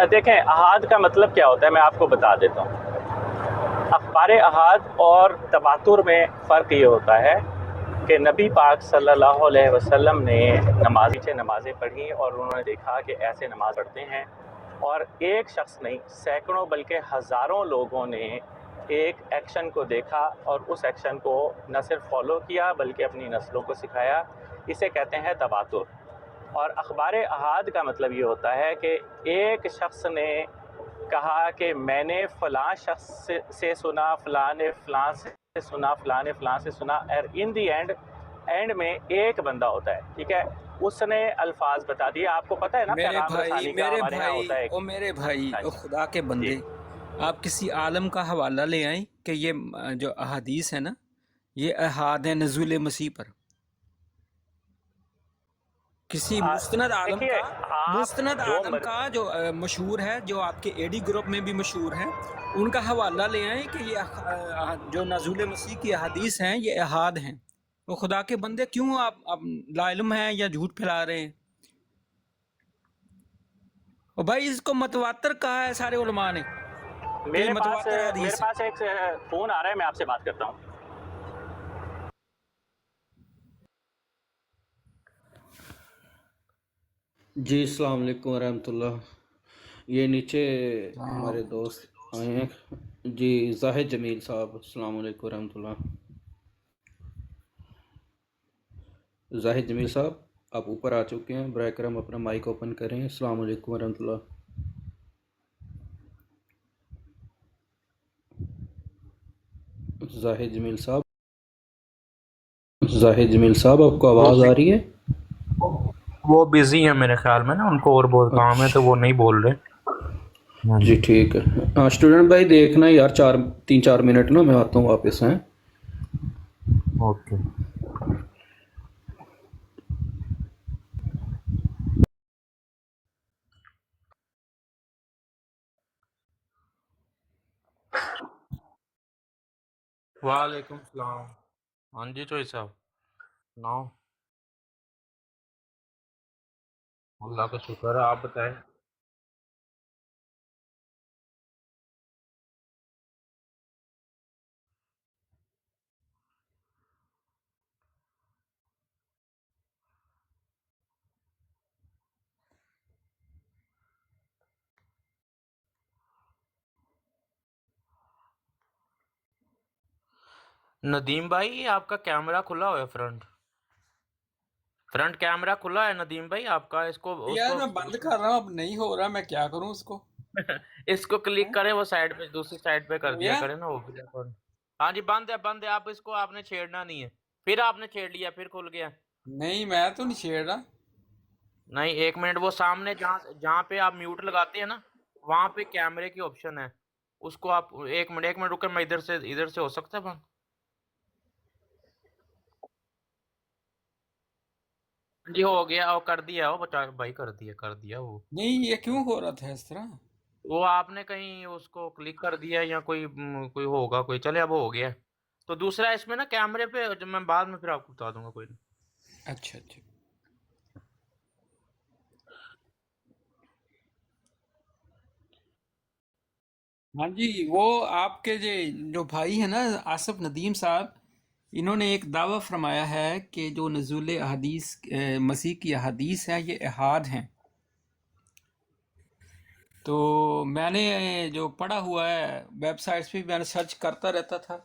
دیکھیں احاد کا مطلب کیا ہوتا ہے میں آپ کو بتا دیتا ہوں. اخبار احاد اور تواتر میں فرق یہ ہوتا ہے کہ نبی پاک صلی اللہ علیہ وسلم نے نمازیں پڑھی اور انہوں نے دیکھا کہ ایسے نماز پڑھتے ہیں، اور ایک شخص نہیں سینکڑوں بلکہ ہزاروں لوگوں نے ایک ایکشن کو دیکھا اور اس ایکشن کو نہ صرف فالو کیا بلکہ اپنی نسلوں کو سکھایا. اسے کہتے ہیں تواتر. اور اخبار احاد کا مطلب یہ ہوتا ہے کہ ایک شخص نے کہا کہ میں نے فلاں شخص سے سنا، فلاں نے فلاں سے سنا، فلاں نے فلاں سے سنا، اور ان دی اینڈ میں ایک بندہ ہوتا ہے، ٹھیک ہے، اس نے الفاظ بتا دیے. آپ کو پتہ ہے نا پیغام رسانی کا ہمارے ہاں ہوتا ہے. میرے بھائی ہاں او جی خدا کے جی. بندے، آپ کسی عالم کا حوالہ لے آئیں کہ یہ جو احادیث ہے نا یہ احاد ہے نزول مسیح پر. کسی دیکھیے آپ مستند جو عالم کا جو مشہور ہے، جو آپ کے اے ڈی گروپ میں بھی مشہور ہے، ان کا حوالہ لے آئیں کہ یہ جو نزول مسیح کی احادیث ہیں یہ احاد ہیں. وہ خدا کے بندے کیوں آپ لا علم ہیں یا جھوٹ پھیلا رہے ہیں؟ اور بھائی اس کو متواتر کہا ہے سارے علماء نے کہ یہ میرے متواتر حدیث ہے. پاس ایک فون آ رہا ہے، میں آپ سے بات کرتا ہوں. جی السلام علیکم ورحمۃ اللہ. یہ نیچے ہمارے دوست آئے ہیں جی، زاہد جمیل صاحب. السلام علیکم ورحمۃ اللہ. زاہد جمیل صاحب آپ اوپر آ چکے ہیں، برائے کرم اپنا مائک اوپن کریں. السلام علیکم ورحمۃ اللہ. زاہد جمیل صاحب آپ کو آواز آ رہی ہے؟ وہ بزی ہیں میرے خیال میں نا، ان کو اور بہت کام ہے تو وہ نہیں بول رہے. جی ٹھیک ہے. ہاں اسٹوڈنٹ بھائی دیکھنا یار 3-4 منٹ نا، میں آتا ہوں واپس ہیں. اوکے. وعلیکم السلام. ہاں جی چوئی صاحب نو. اللہ کا شکر ہے، آپ بتائیں. ندیم بھائی آپ کا کیمرہ کھلا ہوا ہے، فرنٹ کیمرہ کھلا ہے ندیم بھائی آپ کا. اس کو یار میں بند کر رہا ہوں، اب نہیں ہو رہا، میں کیا کروں اس کو؟ اس کو کلک کریں، وہ سائڈ پہ دوسری سائڈ پہ کر ہو دیا گیا؟ کریں نا وہ. ہاں جی بند ہے. آپ اس کو آپ نے چھیڑنا نہیں ہے. پھر آپ نے چھیڑ لیا، پھر کھل گیا. نہیں میں تو نہیں چھیڑ رہا. نہیں 1 منٹ، وہ سامنے جہاں پہ آپ میوٹ لگاتے ہیں نا وہاں پہ کیمرے کی آپشن ہے، اس کو آپ 1 منٹ رکے، میں ادھر سے ہو سکتا ہے بند. جی ہو گیا، وہ کر دیا، وہ بچا بھائی کر دیا وہ. نہیں یہ کیوں ہو رہا تھا اس طرح؟ وہ آپ نے کہیں اس کو کلک کر دیا یا کوئی ہوگا کوئی. چلے اب ہو گیا. تو دوسرا اس میں نا کیمرے پہ جب میں بعد میں پھر آپ کو بتا دوں گا کوئی نہیں. اچھا. ہاں جی، وہ آپ کے جو بھائی ہیں نا آصف ندیم صاحب، انہوں نے ایک دعویٰ فرمایا ہے کہ جو نزول احادیث مسیح کی احادیث ہیں یہ احاد ہیں. تو میں نے جو پڑھا ہوا ہے ویب سائٹس پہ میں نے سرچ کرتا رہتا تھا،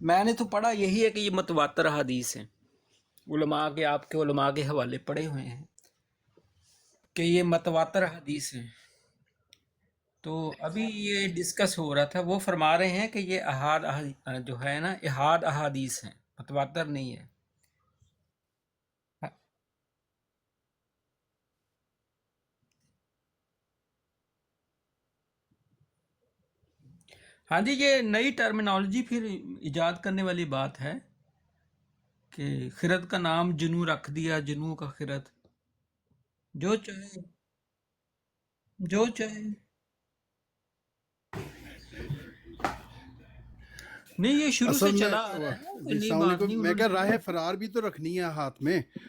میں نے تو پڑھا یہی ہے کہ یہ متواتر احادیث ہیں. علماء کے آپ کے علماء کے حوالے پڑھے ہوئے ہیں کہ یہ متواتر حدیث ہیں. تو ابھی یہ ڈسکس ہو رہا تھا، وہ فرما رہے ہیں کہ یہ جو ہے نا احاد احادیث ہیں، متواتر نہیں ہے. ہاں جی، یہ نئی ٹرمینالوجی پھر ایجاد کرنے والی بات ہے کہ خرد کا نام جنو رکھ دیا، جنو کا خرد، جو چاہے. نہیں یہ شروع سے اصل میں چلا آ رہا ہے نا، کوئی جی نئی السلام بات علیکم. نہیں میں انہوں کہا نے راہ شروع. فرار بھی تو رکھنی ہے ہاتھ میں، ہاں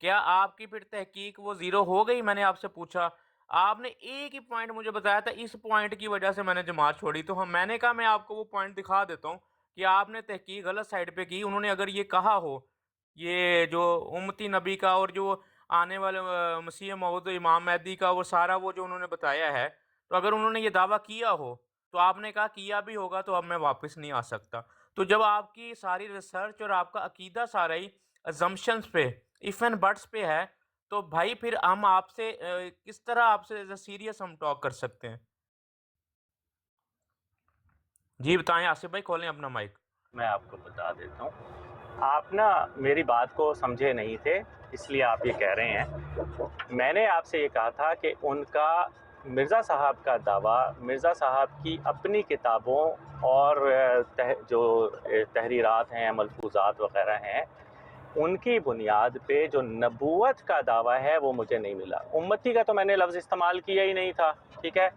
کیا آپ کی پھر تحقیق وہ زیرو ہو گئی؟ میں نے آپ سے پوچھا، آپ نے ایک ہی پوائنٹ مجھے بتایا تھا، اس پوائنٹ کی وجہ سے میں نے جماعت چھوڑی. تو میں نے کہا میں آپ کو وہ پوائنٹ دکھا دیتا ہوں کہ آپ نے تحقیق غلط سائڈ پہ کی. انہوں نے اگر یہ کہا ہو، یہ جو امتی نبی کا اور جو آنے والے مسیح موعود امام مہدی کا وہ سارا وہ جو انہوں نے بتایا ہے، تو اگر انہوں نے یہ دعویٰ کیا ہو تو آپ نے کہا کیا بھی ہوگا تو اب میں واپس نہیں آ سکتا. تو جب آپ کی ساری ریسرچ اور آپ کا عقیدہ سارا ہی ازمپشنز پہ، ایف اینڈ بٹس پہ ہے، تو بھائی پھر ہم آپ سے کس طرح آپ سے سیریس ہم ٹاک کر سکتے ہیں؟ جی بتائیں آصف بھائی، کھولیں اپنا مائک. میں آپ کو بتا دیتا ہوں. آپ نا میری بات کو سمجھے نہیں تھے، اس لیے آپ یہ کہہ رہے ہیں. میں نے آپ سے یہ کہا تھا کہ ان کا مرزا صاحب کا دعویٰ، مرزا صاحب کی اپنی کتابوں اور جو تحریرات ہیں، ملفوظات وغیرہ ہیں، ان کی بنیاد پہ جو نبوت کا دعویٰ ہے وہ مجھے نہیں ملا. امتی کا تو میں نے لفظ استعمال کیا ہی نہیں تھا، ٹھیک ہے.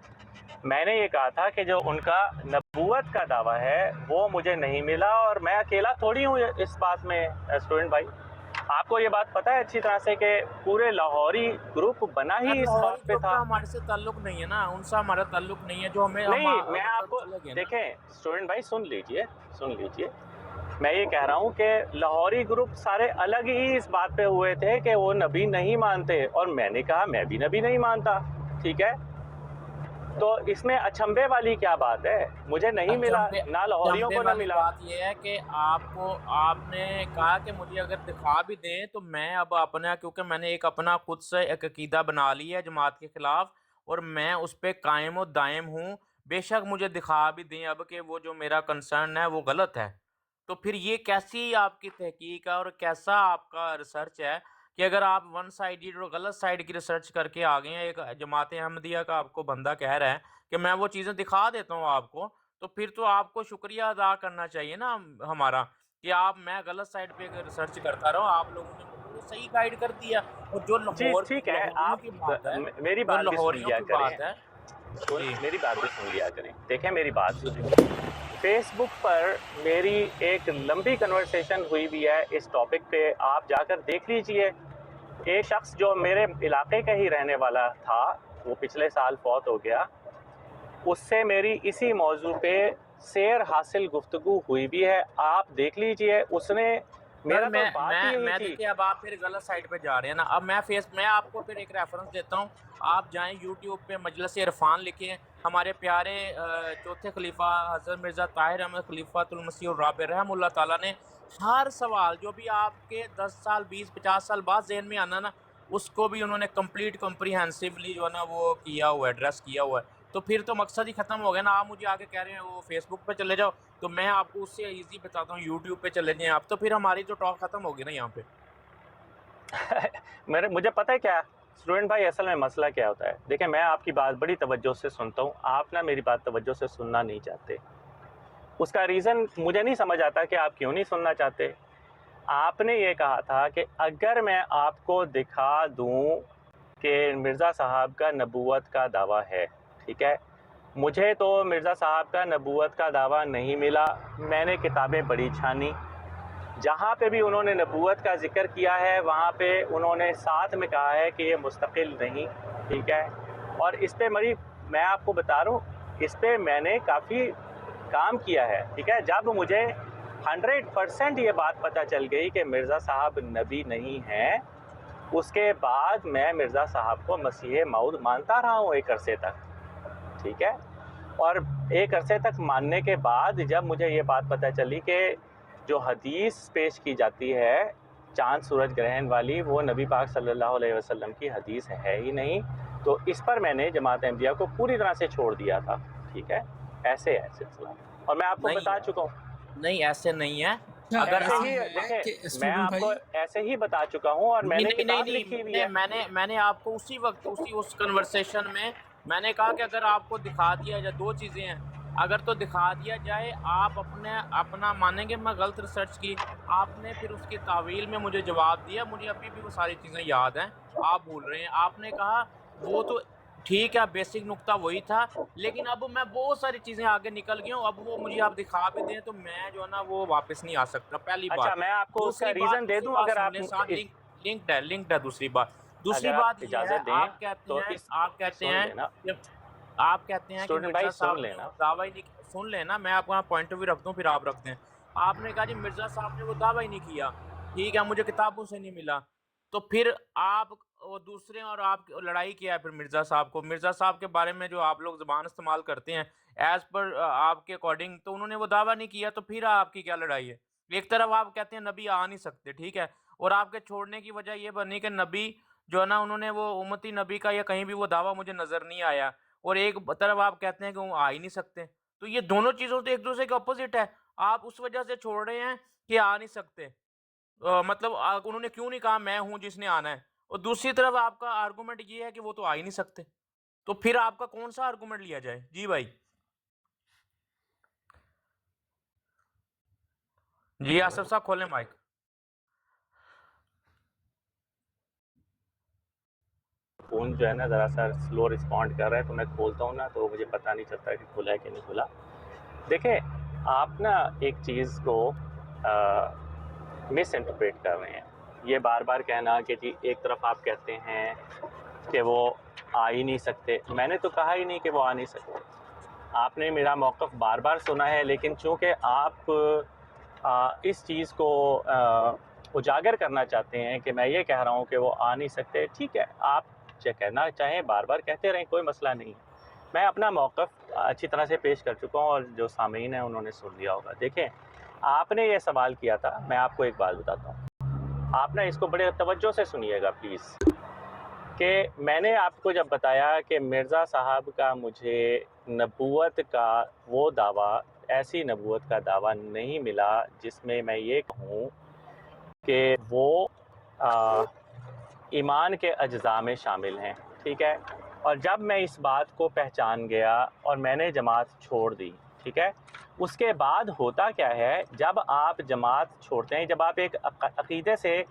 میں نے یہ کہا تھا کہ جو ان کا نبوت کا دعویٰ ہے وہ مجھے نہیں ملا، اور میں اکیلا تھوڑی ہوں اس بات میں. اسٹوڈنٹ بھائی، آپ کو یہ بات پتہ ہے اچھی طرح سے کہ پورے لاہوری گروپ بنا یار ہی اس لاہوری بات پہ گروپ تھا. کا ہمارے سے تعلق نہیں ہے نا، ان سے ہمارا تعلق نہیں ہے جو ہمیں نہیں، میں آپ کو چلے گئے نا. دیکھیں اسٹوڈنٹ بھائی، سن لیجئے. میں یہ کہہ رہا ہوں کہ لاہوری گروپ سارے الگ ہی اس بات پہ ہوئے تھے کہ وہ نبی نہیں مانتے، اور میں نے کہا میں بھی نبی نہیں مانتا، ٹھیک ہے. تو اس میں اچھمبے والی کیا بات ہے؟ مجھے نہیں ملا، نہ لاہوریوں چمبے کو نہ والی ملا. بات یہ ہے کہ آپ نے کہا کہ مجھے اگر دکھا بھی دیں تو میں اب اپنا، کیونکہ میں نے ایک اپنا خود سے ایک عقیدہ بنا لی ہے جماعت کے خلاف، اور میں اس پہ قائم و دائم ہوں. بے شک مجھے دکھا بھی دیں اب کہ وہ جو میرا کنسرن ہے وہ غلط ہے، تو پھر یہ کیسی آپ کی تحقیق ہے اور کیسا آپ کا ریسرچ ہے کہ اگر آپ ون سائیڈ اور غلط سائڈ کی ریسرچ کر کے آگے ہیں. ایک جماعت احمدیہ کا آپ کو بندہ کہہ رہا ہے کہ میں وہ چیزیں دکھا دیتا ہوں آپ کو، تو پھر تو آپ کو شکریہ ادا کرنا چاہیے نا ہمارا، کہ میں غلط سائڈ پہ ریسرچ کرتا رہا، آپ لوگوں نے مجھے وہ صحیح گائیڈ کر دیا. اور جو جی ٹھیک ہے، لاہوریوں آپ کی بات ہے، میری جو بات بھی سن لاہوریوں لیا کی کریں. بات ہے. جی میری بات بھی سن لیا کریں. دیکھیں میری بات سنیں. فیس بک پر میری ایک لمبی کنورسیشن ہوئی بھی ہے اس ٹاپک پہ، آپ جا کر دیکھ لیجئے. ایک شخص جو میرے علاقے کا ہی رہنے والا تھا، وہ پچھلے سال فوت ہو گیا، اس سے میری اسی موضوع پہ سیر حاصل گفتگو ہوئی بھی ہے. آپ دیکھ لیجئے. اس نے سر میرا تو بات ہی یہی تھی. دیکھیے اب آپ پھر غلط سائٹ پہ جا رہے ہیں نا. اب میں آپ کو پھر ایک ریفرنس دیتا ہوں. آپ جائیں یوٹیوب پہ مجلس عرفان لکھیں، ہمارے پیارے چوتھے خلیفہ حضرت مرزا طاہر احمد خلیفۃ المسیح الرابع رحم اللہ تعالیٰ نے ہر سوال جو بھی آپ کے 10 سال 20 50 سال بعد ذہن میں آنا نا، اس کو بھی انہوں نے کمپلیٹ کمپریہنسively جو ہے نا وہ کیا ہوا ہے، ایڈریس کیا ہوا ہے. تو پھر تو مقصد ہی ختم ہو گیا نا. آپ مجھے آگے کہہ رہے ہیں وہ فیس بک پہ چلے جاؤ، تو میں آپ کو اس سے ایزی بتاتا ہوں یوٹیوب پہ چلے جائیں آپ. تو پھر ہماری جو ٹاک ختم ہوگی نا یہاں پہ. مجھے پتہ ہے کیا اسٹوڈنٹ بھائی، اصل میں مسئلہ کیا ہوتا ہے. دیکھیں میں آپ کی بات بڑی توجہ سے سنتا ہوں، آپ نا میری بات توجہ سے سننا نہیں چاہتے. اس کا ریزن مجھے نہیں سمجھ آتا کہ آپ کیوں نہیں سننا چاہتے. آپ نے یہ کہا تھا کہ اگر میں آپ کو دکھا دوں کہ مرزا صاحب کا نبوت کا دعویٰ ہے، ٹھیک ہے. مجھے تو مرزا صاحب کا نبوت کا دعویٰ نہیں ملا. میں نے کتابیں بڑی چھانی، جہاں پہ بھی انہوں نے نبوت کا ذکر کیا ہے وہاں پہ انہوں نے ساتھ میں کہا ہے کہ یہ مستقل نہیں، ٹھیک ہے. اور اس پہ میں آپ کو بتا رہا ہوں، اس پہ میں نے کافی کام کیا ہے، ٹھیک ہے. جب مجھے 100% یہ بات پتہ چل گئی کہ مرزا صاحب نبی نہیں ہیں، اس کے بعد میں مرزا صاحب کو مسیح موعود مانتا رہا ہوں ایک عرصے تک، ٹھیک ہے. اور ایک عرصے تک ماننے کے بعد جب مجھے یہ بات پتہ چلی کہ جو حدیث پیش کی جاتی ہے چاند سورج گرہن والی، وہ نبی پاک صلی اللہ علیہ وسلم کی حدیث ہے ہی نہیں، تو اس پر میں نے جماعت احمدیہ کو پوری طرح سے چھوڑ دیا تھا، ٹھیک ہے. ایسے ہے سلسلہ، اور میں آپ کو نہیں بتا چکا ہوں. نہیں ایسے نہیں ہے. اگر ایسے ایسا ہی ہے دیکھیں، کہ میں اسٹوڈنٹ آپ کو بھائی، ایسے ہی بتا چکا ہوں، اور میں نے کتاب لکھی ہوئی ہے. میں نے آپ کو اسی وقت اس کنورسیشن میں میں نے کہا کہ اگر آپ کو دکھا دیا جائے، دو چیزیں ہیں، اگر تو دکھا دیا جائے آپ اپنا مانیں گے میں غلط ریسرچ کی. آپ نے پھر اس کی تعویل میں مجھے جواب دیا، مجھے ابھی بھی وہ ساری چیزیں یاد ہیں. آپ بھول رہے ہیں. آپ نے کہا وہ تو ٹھیک ہے بیسک نقطہ وہی تھا، لیکن اب میں بہت ساری چیزیں آگے نکل گئی ہوں. اب وہ مجھے آپ دکھا بھی دیں تو میں جو ہے نا وہ واپس نہیں آ سکتا، پہلی اچھا بات. میں آپ کو اس کا دوسری ریزن دے دوں، بات اگر سن آپ لیں، ساتھ لنک لنکڈ ہے دوسری اگر آپ بات یہ ہے اجازت دیں آپ کہتے تو ہیں اس کہ سن لینا اسٹوڈنٹ مرزا بھائی، صاحب سن نے لینا. وہ دعویٰ ہی نہیں سن لینا میں آپ کا پوائنٹ آف ویو رکھ دوں پھر آپ رکھ دیں. آپ نے کہا جی مرزا صاحب نے وہ دعویٰ ہی نہیں کیا، ٹھیک ہے مجھے کتابوں سے نہیں ملا، تو پھر آپ وہ دوسرے اور آپ لڑائی کیا ہے پھر مرزا صاحب کے بارے میں جو آپ لوگ زبان استعمال کرتے ہیں ایز پر آپ کے اکارڈنگ، تو انہوں نے وہ دعویٰ نہیں کیا، تو پھر آپ کی کیا لڑائی ہے؟ ایک طرف آپ کہتے ہیں نبی آ نہیں سکتے، ٹھیک ہے، اور آپ کے چھوڑنے کی وجہ یہ بنی کہ نبی جو ہے نا انہوں نے وہ امتی نبی کا یا کہیں بھی وہ دعویٰ مجھے نظر نہیں آیا، اور ایک طرف آپ کہتے ہیں کہ وہ آ ہی نہیں سکتے. تو یہ دونوں چیزوں تو ایک دوسرے کے اپوزٹ ہے. آپ اس وجہ سے چھوڑ رہے ہیں کہ آ نہیں سکتے، مطلب انہوں نے کیوں نہیں کہا میں ہوں جس نے آنا ہے، اور دوسری طرف آپ کا آرگومنٹ یہ ہے کہ وہ تو آ ہی نہیں سکتے. تو پھر آپ کا کون سا آرگومنٹ لیا جائے؟ جی بھائی جی آصف صاحب کھولیں مائک. فون جو ہے نا ذرا سا سلو رسپونڈ کر رہا ہے، تو میں کھولتا ہوں نا تو مجھے پتہ نہیں چلتا کہ کھلا ہے کہ نہیں کھلا. دیکھیں آپ نا ایک چیز کو مس انٹرپریٹ کر رہے ہیں. یہ بار بار کہنا کہ جی ایک طرف آپ کہتے ہیں کہ وہ آ ہی نہیں سکتے، میں نے تو کہا ہی نہیں کہ وہ آ نہیں سکتے. آپ نے میرا موقف بار بار سنا ہے، لیکن چونکہ آپ اس چیز کو اجاگر کرنا چاہتے ہیں کہ میں یہ کہہ رہا ہوں کہ وہ آ نہیں سکتے، ٹھیک ہے، آپ کہنا چاہیں بار بار کہتے رہیں، کوئی مسئلہ نہیں. میں اپنا موقف اچھی طرح سے پیش کر چکا ہوں اور جو سامعین ہیں انہوں نے سن لیا ہوگا. دیکھیں آپ نے یہ سوال کیا تھا، میں آپ کو ایک بات بتاتا ہوں، آپ نے اس کو بڑے توجہ سے سنیے گا پلیز، کہ میں نے آپ کو جب بتایا کہ مرزا صاحب کا مجھے نبوت کا وہ دعویٰ، ایسی نبوت کا دعویٰ نہیں ملا جس میں میں یہ کہوں کہ وہ ایمان کے اجزاء میں شامل ہیں، ٹھیک ہے، اور جب میں اس بات کو پہچان گیا اور میں نے جماعت چھوڑ دی، ٹھیک ہے، اس کے بعد ہوتا کیا ہے، جب آپ جماعت چھوڑتے ہیں، جب آپ ایک عقیدے سے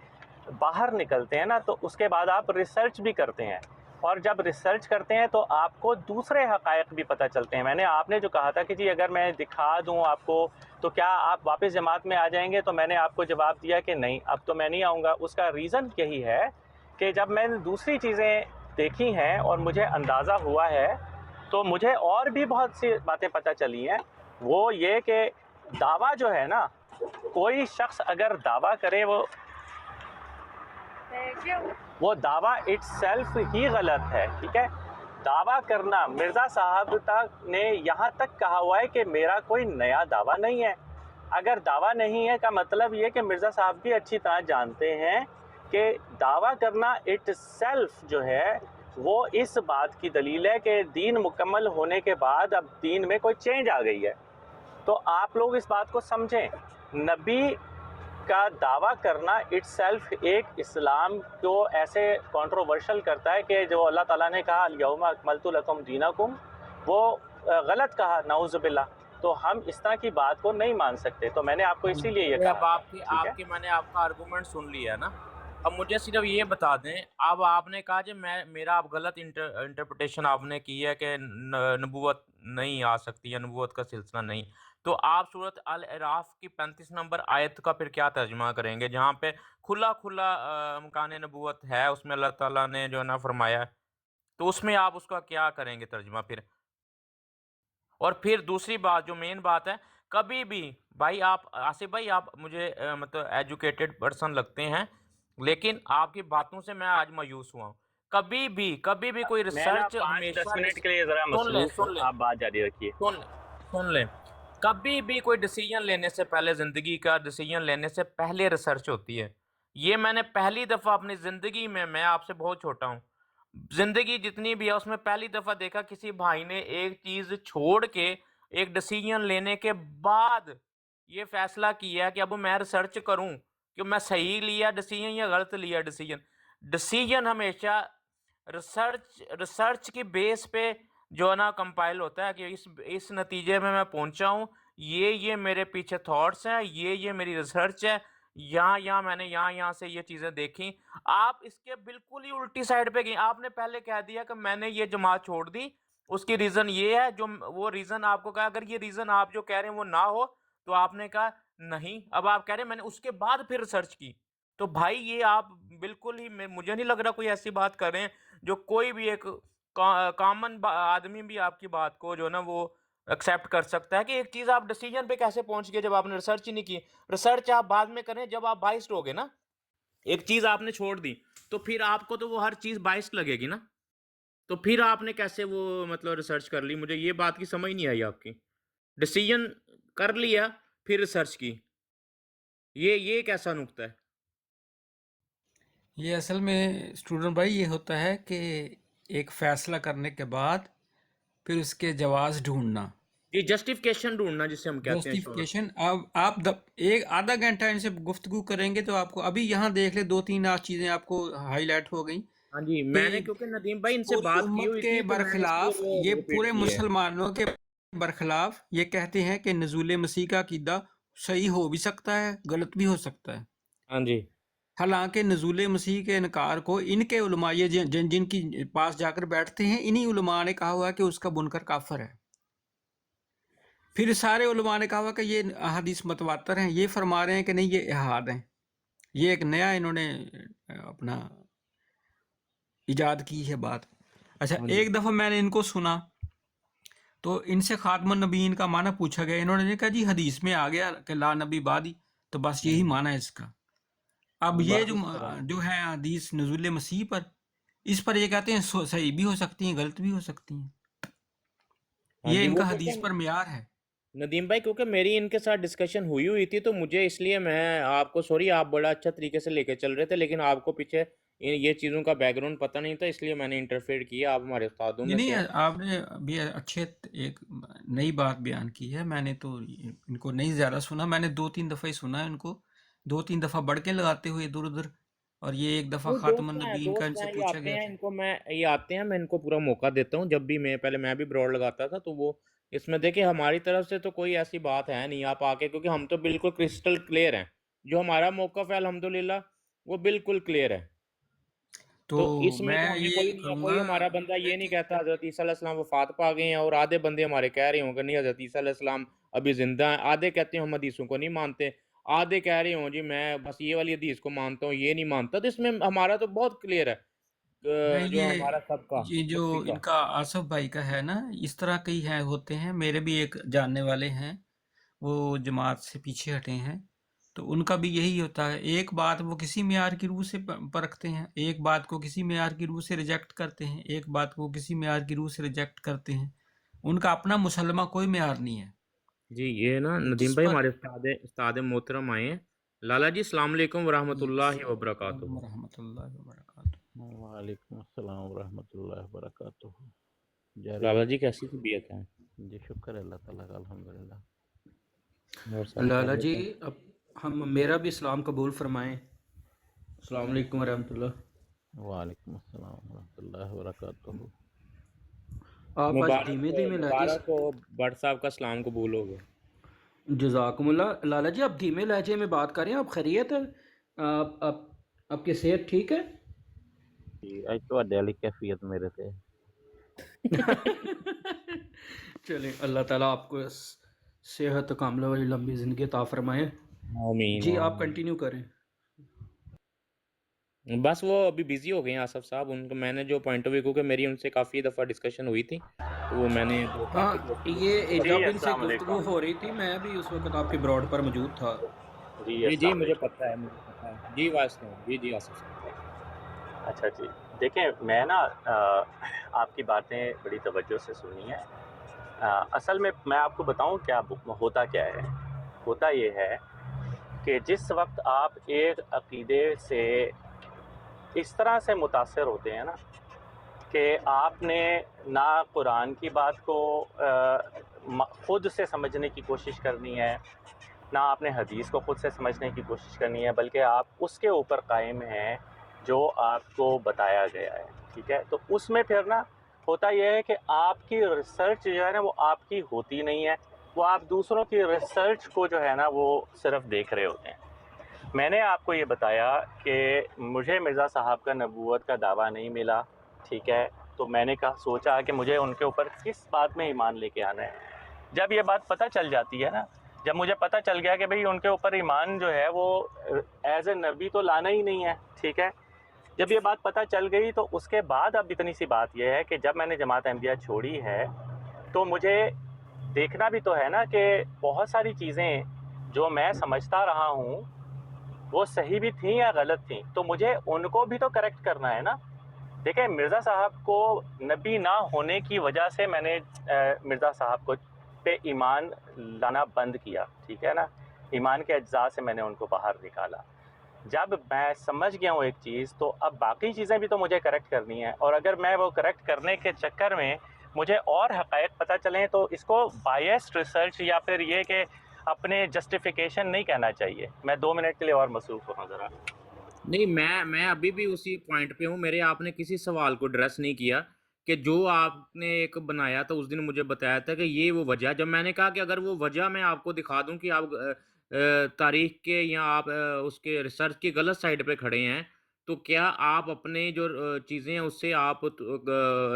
باہر نکلتے ہیں نا، تو اس کے بعد آپ ریسرچ بھی کرتے ہیں، اور جب ریسرچ کرتے ہیں تو آپ کو دوسرے حقائق بھی پتہ چلتے ہیں. آپ نے جو کہا تھا کہ جی اگر میں دکھا دوں آپ کو تو کیا آپ واپس جماعت میں آ جائیں گے، تو میں نے آپ کو جواب دیا کہ نہیں، اب تو میں نہیں آؤں گا. اس کا ریزن یہی ہے کہ جب میں نے دوسری چیزیں دیکھی ہیں اور مجھے اندازہ ہوا ہے، تو مجھے اور بھی بہت سی باتیں پتہ چلی ہیں. وہ یہ کہ دعویٰ جو ہے نا، کوئی شخص اگر دعویٰ کرے وہ دعویٰ اٹ سیلف ہی غلط ہے، ٹھیک ہے. دعویٰ کرنا، مرزا صاحب تک نے یہاں تک کہا ہوا ہے کہ میرا کوئی نیا دعویٰ نہیں ہے. اگر دعویٰ نہیں ہے کا مطلب یہ کہ مرزا صاحب بھی اچھی طرح جانتے ہیں کہ دعویٰ کرنا اٹ سیلف جو ہے وہ اس بات کی دلیل ہے کہ دین مکمل ہونے کے بعد اب دین میں کوئی چینج آ گئی ہے. تو آپ لوگ اس بات کو سمجھیں، نبی کا دعویٰ کرنا اٹ سیلف ایک اسلام کو ایسے کنٹروورشل کرتا ہے کہ جو اللہ تعالیٰ نے کہا الیوم اکملت لکم دینکم، وہ غلط کہا، نعوذ باللہ. تو ہم اس طرح کی بات کو نہیں مان سکتے. تو میں نے آپ کو اسی لیے یہ اب کہا تھا، ٹھیک ہے. میں نے آپ کا آرگومنٹ سن لیا ہے نا. اب مجھے صرف یہ بتا دیں، اب آپ نے کہا کہ میرا اب غلط انٹرپریٹیشن آپ نے کی ہے کہ نبوت نہیں آ سکتی یا نبوت کا سلسلہ نہیں، تو آپ سورۃ الاعراف کی 35 نمبر آیت کا پھر کیا ترجمہ کریں گے، جہاں پہ کھلا امکان نبوت ہے، اس میں اللہ تعالیٰ نے جو ہے نا فرمایا ہے، تو اس میں آپ اس کا کیا کریں گے ترجمہ پھر؟ اور پھر دوسری بات جو مین بات ہے، کبھی بھی بھائی آپ آصف بھائی آپ مجھے مطلب ایجوکیٹڈ پرسن لگتے ہیں، لیکن آپ کی باتوں سے میں آج مایوس ہوا ہوں. کبھی بھی کوئی میں نا ریسرچ 5-10 ہمیشہ منٹ کے لیے ذرا مصروف ہوں، آپ بات جاری رکھیے. سن لیں، کبھی بھی کوئی ڈیسیجن لینے سے پہلے، زندگی کا ڈیسیجن لینے سے پہلے ریسرچ ہوتی ہے. یہ میں نے پہلی دفعہ اپنی زندگی میں آپ سے بہت چھوٹا ہوں، زندگی جتنی بھی ہے اس میں پہلی دفعہ دیکھا کسی بھائی نے ایک چیز چھوڑ کے ایک ڈیسیجن لینے کے بعد یہ فیصلہ کیا کہ اب میں ریسرچ کروں کہ میں صحیح لیا ڈیسیجن یا غلط لیا ڈیسیجن. ڈیسیجن ہمیشہ ریسرچ کی بیس پہ جو ہے نا کمپائل ہوتا ہے کہ اس نتیجے میں پہنچا ہوں، یہ میرے پیچھے تھاٹس ہیں، یہ میری ریسرچ ہے، یہاں میں نے یہاں سے یہ چیزیں دیکھیں. آپ اس کے بالکل ہی الٹی سائڈ پہ گئیں. آپ نے پہلے کہہ دیا کہ میں نے یہ جماعت چھوڑ دی، اس کی ریزن یہ ہے، جو وہ ریزن آپ کو کہا، اگر یہ ریزن آپ جو کہہ رہے ہیں وہ نہ ہو تو آپ نے کہا نہیں. اب آپ کہہ رہے ہیں میں نے اس کے بعد پھر ریسرچ کی. تو بھائی یہ آپ بالکل ہی مجھے نہیں لگ رہا کوئی ایسی بات کر رہے ہیں جو کوئی بھی ایک کامن آدمی بھی آپ کی بات کو جو ہے نا وہ ایکسیپٹ کر سکتا ہے کہ ایک چیز آپ ڈیسیجن پہ کیسے پہنچ گئے جب آپ نے ریسرچ ہی نہیں کی. ریسرچ آپ بعد میں کریں جب آپ بائسڈ ہو گے نا. ایک چیز آپ نے چھوڑ دی تو پھر آپ کو تو وہ ہر چیز بائسڈ لگے گی نا. تو پھر آپ نے کیسے وہ مطلب ریسرچ کر لی؟ مجھے یہ بات کی سمجھ نہیں آئی آپ کی. ڈیسیجن کر لیا پھر ریسرچ کی، یہ کیسا نکتہ ہے؟ یہ اصل میں اسٹوڈنٹ بھائی یہ ہوتا ہے کہ ایک فیصلہ کرنے کے بعد پھر اس کے جواز ڈھونڈنا، جی جسٹیفکیشن ڈھونڈنا جسے ہم کہتے ہیں شور. جسٹیفیکیشن. اب آپ ایک آدھا گھنٹہ ان سے گفتگو کریں گے تو آپ کو ابھی یہاں دیکھ لیں 2-3 چیزیں آپ کو ہائی لائٹ ہو گئیں ہاں جی، کہ میں نے کیونکہ ندیم بھائی ان سے پوری بات کی امت ہوئی کے تھی تو میں نے اس برخلاف، لیے یہ ریپیٹ پورے کی ہے. مسلمانوں کے برخلاف یہ کہتے ہیں کہ نزول مسیح کا عقیدہ صحیح ہو بھی سکتا ہے، غلط بھی ہو سکتا ہے. ہاں جی حالانکہ نزول مسیح کے انکار کو ان کے علماء یہ جن کی پاس جا کر بیٹھتے ہیں انہی علماء نے کہا ہوا کہ اس کا منکر کافر ہے. پھر سارے علماء نے کہا ہوا کہ یہ احادیث متواتر ہیں، یہ فرما رہے ہیں کہ نہیں یہ احاد ہیں. یہ ایک نیا انہوں نے اپنا ایجاد کی ہے بات. اچھا ہاں جی ایک دفعہ میں نے ان کو سنا تو ان سے خاتم النبیین کا معنی پوچھا گیا، انہوں نے کہا جی حدیث میں آ گیا کہ لا نبی بعدی، تو بس یہی معنی ہے اس کا. اب یہ بس اس طرح. جو ہے حدیث نزول مسیح پر، اس پر یہ کہتے ہیں صحیح بھی ہو سکتی ہیں غلط بھی ہو سکتی ہیں. ہاں یہ جی ان وہ کا حدیث کیونکہ پر معیار ہے. ندیم بھائی کیونکہ میری ان کے ساتھ ڈسکشن ہوئی تھی تو مجھے اس لیے میں آپ کو سوری آپ بڑا اچھا طریقے سے لے کے چل رہے تھے لیکن آپ کو پیچھے یہ چیزوں کا بیک گراؤنڈ پتہ نہیں تھا اس لیے میں نے انٹرفیئر کیا. آپ ہمارے استادوں میں سے نہیں ہیں. آپ نے بھی اچھے ایک نئی بات بیان کی ہے. میں نے تو ان کو نہیں زیادہ سنا، میں نے 2-3 دفعہ ہی سنا ہے ان کو، 2-3 دفعہ بڑھ کے لگاتے ہوئے ادھر ادھر، اور یہ ایک دفعہ وہ خاتم النبیین کا ان دوست سے ہیں یہ پوچھا آتے گیا ہیں تھا. ان کو میں یہ آتے ہیں میں ان کو پورا موقع دیتا ہوں. جب بھی میں بھی براڈ لگاتا تھا تو وہ اس میں دیکھیں ہماری طرف سے تو کوئی ایسی بات ہے نہیں. آپ آ کے کیونکہ ہم تو بالکل کرسٹل کلیئر ہیں، جو ہمارا موقف ہے الحمدللہ وہ بالکل کلیئر ہے. تو تو اس میں میں تو ہمیں یہ کہوں کوئی گا ہمارا بندہ یہ نہیں کہ کہتا حضرت عیسیٰ علیہ السلام وفات پا گئے ہیں اور آدھے بندے ہمارے کہہ رہے ہوں کہ نہیں حضرت عیسیٰ علیہ السلام ابھی زندہ ہیں. آدھے کہتے ہیں ہم حدیثوں کو نہیں مانتے، آدھے کہہ رہے ہوں جی میں بس یہ والی حدیث کو مانتا ہوں یہ نہیں مانتا. تو اس میں ہمارا تو بہت کلیئر ہے نہیں، جو ہمارا سب کا یہ جو سبھی کا. ان کا آصف بھائی کا ہے نا، اس طرح کئی ہیں ہوتے ہیں. میرے بھی ایک جاننے والے ہیں وہ جماعت سے پیچھے ہٹے ہیں، تو ان کا بھی یہی ہوتا ہے. ایک بات وہ کسی معیار کی روح سے پرکھتے ہیں، ایک بات کو کسی معیار کی روح سے ریجیکٹ کرتے ہیں، ایک بات کو کسی معیار کی روح سے ریجیکٹ کرتے ہیں. ان کا اپنا مسلمہ کوئی معیار نہیں ہے جی یہ نا ندیم جس بھائی پر. ہمارے استاد محترم آئے ہیں. لالا جی السلام علیکم ورحمۃ جی اللہ السلام وبرکاتہ. علیکم ورحمۃ اللہ وبرکاتہ. وعلیکم السلام ورحمۃ اللہ وبرکاتہ. جاری لالا جی رکھیں. کیسی طبیعت ہے؟ جی شکر ہے اللہ تعالیٰ کا الحمدللہ. اور سب لالا خیریت جی ہے؟ اب ہم میرا بھی اسلام قبول فرمائیں. السلام علیکم ورحمۃ اللہ. وعلیکم السلام ورحمۃ اللہ وبرکاتہ. آپ آج دھیمے دھیمے لہجے مبارک ہو بٹ صاحب کا سلام قبول ہو گیا. جزاکم اللہ. لالا جی آپ دھیمے لہجے میں بات کریں، آپ خیریت ہے؟ آپ کی صحت ٹھیک ہے؟ جی اج تواڈے والی کیفیت میرے تے. چلیں اللہ تعالیٰ آپ کو صحت کاملہ والی لمبی زندگی عطا فرمائے. آمین جی آپ آمین. کنٹینیو کریں. بس وہ ابھی بزی ہو گئے ہیں آصف صاحب. ان کو میں نے جو پوائنٹ آف ویو کیونکہ میری ان سے کافی دفعہ ڈسکشن ہوئی تھی تو وہ میں نے ہاں یہ جی جب ان سے السلام گفتگو علیکم. ہو رہی تھی میں بھی اس وقت آپ کے براڈ پر موجود تھا. جی جی السلام مجھے علیکم. پتہ ہے جی واسطے جی آصف صاحب. اچھا جی، دیکھیں میں نا آپ کی باتیں بڑی توجہ سے سنی ہیں. اصل میں آپ کو بتاؤں کیا ہوتا کیا ہے. ہوتا یہ ہے کہ جس وقت آپ ایک عقیدے سے اس طرح سے متاثر ہوتے ہیں نا کہ آپ نے نہ قرآن کی بات کو خود سے سمجھنے کی کوشش کرنی ہے، نہ آپ نے حدیث کو خود سے سمجھنے کی کوشش کرنی ہے، بلکہ آپ اس کے اوپر قائم ہیں جو آپ کو بتایا گیا ہے. ٹھیک ہے، تو اس میں پھر نا ہوتا یہ ہے کہ آپ کی ریسرچ جو ہے نا وہ آپ کی ہوتی نہیں ہے، وہ آپ دوسروں کی ریسرچ کو جو ہے نا وہ صرف دیکھ رہے ہوتے ہیں. میں نے آپ کو یہ بتایا کہ مجھے مرزا صاحب کا نبوت کا دعویٰ نہیں ملا. ٹھیک ہے، تو میں نے سوچا کہ مجھے ان کے اوپر کس بات میں ایمان لے کے آنا ہے. جب یہ بات پتہ چل جاتی ہے نا جب مجھے پتہ چل گیا کہ بھئی ان کے اوپر ایمان جو ہے وہ ایز اے نبی تو لانا ہی نہیں ہے، ٹھیک ہے، جب یہ بات پتہ چل گئی تو اس کے بعد اب اتنی سی بات یہ ہے کہ جب میں نے جماعت احمدیہ چھوڑی ہے تو مجھے دیکھنا بھی تو ہے نا کہ بہت ساری چیزیں جو میں سمجھتا رہا ہوں وہ صحیح بھی تھیں یا غلط تھیں، تو مجھے ان کو بھی تو کریکٹ کرنا ہے نا۔ دیکھیں مرزا صاحب کو نبی نہ ہونے کی وجہ سے میں نے مرزا صاحب کو پہ ایمان لانا بند کیا، ٹھیک ہے نا، ایمان کے اجزاء سے میں نے ان کو باہر نکالا۔ جب میں سمجھ گیا ہوں ایک چیز تو اب باقی چیزیں بھی تو مجھے کریکٹ کرنی ہیں، اور اگر میں وہ کریکٹ کرنے کے چکر میں مجھے اور حقائق پتہ چلیں تو اس کو بائیسڈ ریسرچ یا پھر یہ کہ اپنے جسٹیفیکیشن نہیں کہنا چاہیے۔ میں 2 منٹ کے لیے اور مصروف ہوں ذرا۔ نہیں، میں ابھی بھی اسی پوائنٹ پہ ہوں، میرے آپ نے کسی سوال کو ایڈریس نہیں کیا کہ جو آپ نے ایک بنایا تھا اس دن مجھے بتایا تھا کہ یہ وہ وجہ، جب میں نے کہا کہ اگر وہ وجہ میں آپ کو دکھا دوں کہ آپ تاریخ کے یا آپ اس کے ریسرچ کی غلط سائڈ پہ کھڑے ہیں تو کیا آپ اپنے جو چیزیں ہیں اس سے آپ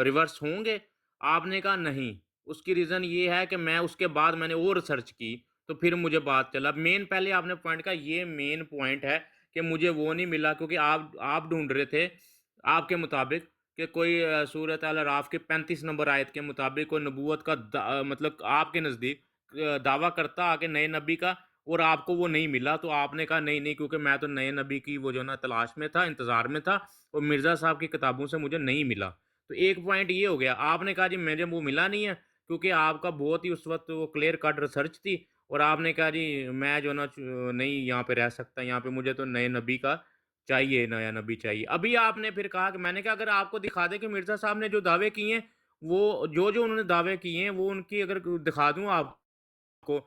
ریورس ہوں گے؟ آپ نے کہا نہیں۔ اس کی ریزن یہ ہے کہ میں اس کے بعد میں نے اور ریسرچ کی تو پھر مجھے بات چلا۔ مین پہلے آپ نے پوائنٹ کہا، یہ مین پوائنٹ ہے کہ مجھے وہ نہیں ملا کیونکہ آپ ڈھونڈ رہے تھے آپ کے مطابق کہ کوئی سورۃ الاعراف کے 35 نمبر آیت کے مطابق کوئی نبوت کا مطلب آپ کے نزدیک دعویٰ کرتا کہ نئے نبی کا، اور آپ کو وہ نہیں ملا تو آپ نے کہا نہیں کیونکہ میں تو نئے نبی کی وہ جو نا تلاش میں تھا، انتظار میں تھا، اور مرزا صاحب کی کتابوں سے مجھے نہیں ملا۔ تو ایک پوائنٹ یہ ہو گیا۔ آپ نے کہا جی مجھے وہ ملا نہیں ہے کیونکہ آپ کا بہت ہی اس وقت وہ کلیئر کٹ ریسرچ تھی، اور آپ نے کہا جی میں جو نا نہیں یہاں پہ رہ سکتا، یہاں پہ مجھے تو نئے نبی کا چاہیے، نیا نبی چاہیے۔ ابھی آپ نے پھر کہا کہ میں نے کہا اگر آپ کو دکھا دیں کہ مرزا صاحب نے جو دعوے کیے ہیں وہ جو انہوں نے دعوے کیے ہیں وہ ان کی اگر دکھا دوں آپ کو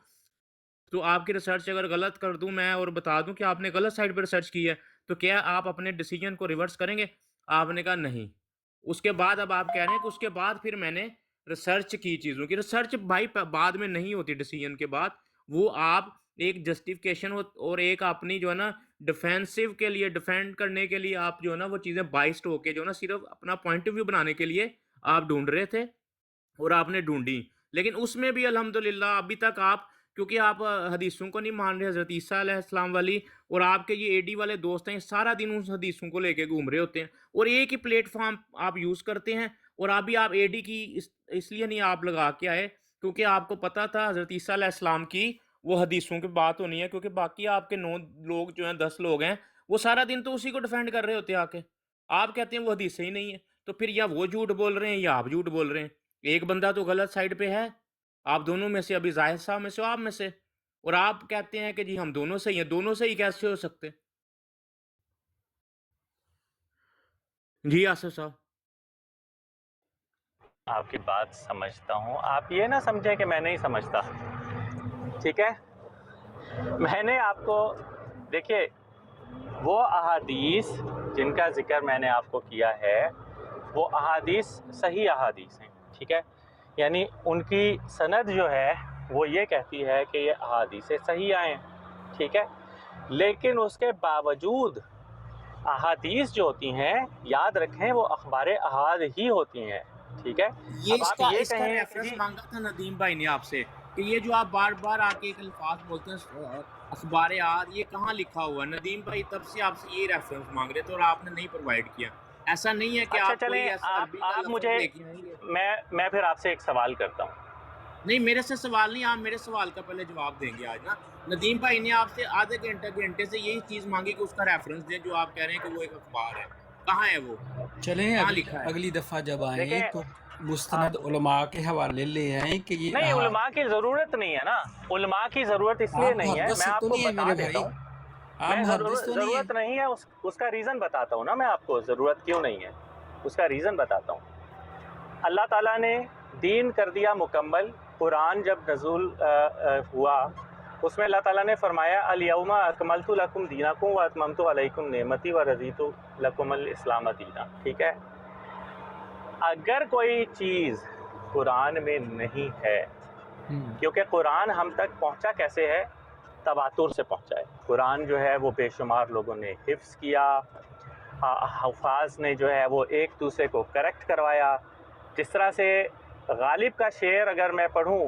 تو آپ کی ریسرچ اگر غلط کر دوں میں اور بتا دوں کہ آپ نے غلط سائٹ پہ ریسرچ کی ہے تو کیا آپ اپنے ڈیسیجن کو ریورس کریں گے؟ آپ نے کہا نہیں۔ اس کے بعد اب آپ کہہ رہے ہیں کہ اس کے بعد پھر میں نے ریسرچ کی چیزوں کی۔ ریسرچ بھائی بعد میں نہیں ہوتی ڈیسیجن کے بعد، وہ آپ ایک جسٹیفیکیشن اور ایک اپنی جو ہے نا ڈیفینسو کے لیے، ڈیفینڈ کرنے کے لیے آپ جو ہے نا وہ چیزیں بائسڈ ہو کے جو ہے نا صرف اپنا پوائنٹ آف ویو بنانے کے لیے آپ ڈھونڈ رہے تھے اور آپ نے ڈھونڈی، لیکن اس میں بھی الحمدللہ ابھی تک آپ، کیونکہ آپ حدیثوں کو نہیں مان رہے، حضرت عیسیٰ علیہ السلام والی، اور آپ کے یہ اے ڈی والے دوست ہیں سارا دن ان حدیثوں کو لے کے گھوم رہے ہوتے ہیں اور ایک ہی پلیٹ فارم آپ یوز کرتے ہیں، اور ابھی آپ اے ڈی کی اس لیے نہیں آپ لگا کے آئے کیونکہ آپ کو پتا تھا حضرت عیسیٰ علیہ السلام کی وہ حدیثوں کی بات ہونی ہے، کیونکہ باقی آپ کے 9 لوگ جو ہیں 10 لوگ ہیں وہ سارا دن تو اسی کو ڈیفینڈ کر رہے ہوتے ہیں آ کے، آپ کہتے ہیں وہ حدیث ہی نہیں ہے، تو پھر یا وہ جھوٹ بول رہے ہیں یا آپ جھوٹ بول رہے ہیں۔ ایک بندہ تو غلط سائڈ پہ ہے، آپ دونوں میں سے، ابھی زاہد صاحب میں سے آپ میں سے، اور آپ کہتے ہیں کہ جی ہم دونوں صحیح ہیں۔ دونوں صحیح کیسے ہو سکتے؟ جی آصف صاحب۔ آپ کی بات سمجھتا ہوں، آپ یہ نہ سمجھیں کہ میں نہیں سمجھتا، ٹھیک ہے؟ میں نے آپ کو دیکھیے وہ احادیث جن کا ذکر میں نے آپ کو کیا ہے وہ احادیث صحیح احادیث ہیں، ٹھیک ہے، یعنی ان کی سند جو ہے وہ یہ کہتی ہے کہ یہ احادیث صحیح آئیں، ٹھیک ہے، لیکن اس کے باوجود احادیث جو ہوتی ہیں یاد رکھیں وہ اخبار احاد ہی ہوتی ہیں، ٹھیک ہے۔ یہ اب آپ یہ اس کا کہیں ریفرنس مانگا تھا ندیم بھائی نے آپ سے کہ یہ جو آپ بار بار آ کے ایک الفاظ بولتے ہیں اخبار احاد، یہ کہاں لکھا ہوا ہے؟ ندیم بھائی تب سے آپ سے یہ ریفرنس مانگ رہے تھے اور آپ نے نہیں پرووائڈ کیا۔ ایسا نہیں ہے کہ اچھا آپ چلیں، کوئی ایسا عربی کا آپ لفظ مجھے لے کے آئیں گے۔ میں پھر آپ سے ایک سوال کرتا ہوں۔ نہیں، میرے سے سوال نہیں، آپ میرے سوال کا پہلے جواب دیں گے آج نا۔ ندیم بھائی نے آپ سے آدھے گھنٹے سے یہی چیز مانگی کہ اس کا ریفرنس دیں جو آپ کہہ رہے ہیں کہ وہ ایک اخبار ہے، کہاں ہے وہ؟ چلیں کہاں لکھا ہے؟ اگلی دفعہ جب آئیں دیکھیں تو مستند علماء کے حوالے لے آئیں کہ یہ نہیں، علماء کی ضرورت نہیں ہے نا، علماء کی ضرورت اس لیے آپ نہیں ہے، محدث میں آپ تو کو نہیں ہے بتا میرے دیتا بھائی، ہوں، آپ میں محدث تو نہیں ضرورت ہے۔ نہیں ہے، اس کا ریزن بتاتا ہوں نا، میں آپ کو ضرورت کیوں نہیں ہے اس کا ریزن بتاتا ہوں۔ اللہ تعالیٰ نے دین کر دیا مکمل۔ قرآن جب نزول ہوا اس میں اللہ تعالیٰ نے فرمایا الیوم اکملت لکم دینکم واتممت علیکم نعمتی ورضیت لکم الاسلام دینا، ٹھیک ہے۔ اگر کوئی چیز قرآن میں نہیں ہے، کیونکہ قرآن ہم تک پہنچا کیسے ہے؟ تواتر سے پہنچا ہے۔ قرآن جو ہے وہ بے شمار لوگوں نے حفظ کیا، حفاظ نے جو ہے وہ ایک دوسرے کو کریکٹ کروایا۔ جس طرح سے غالب کا شعر اگر میں پڑھوں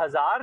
1000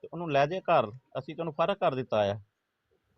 ਤੇ ਉਹਨੂੰ ਲੈ ਜੇ ਘਰ, ਅਸੀਂ ਤੈਨੂੰ ਫਰਕ ਕਰ ਦਿੱਤਾ ਆ।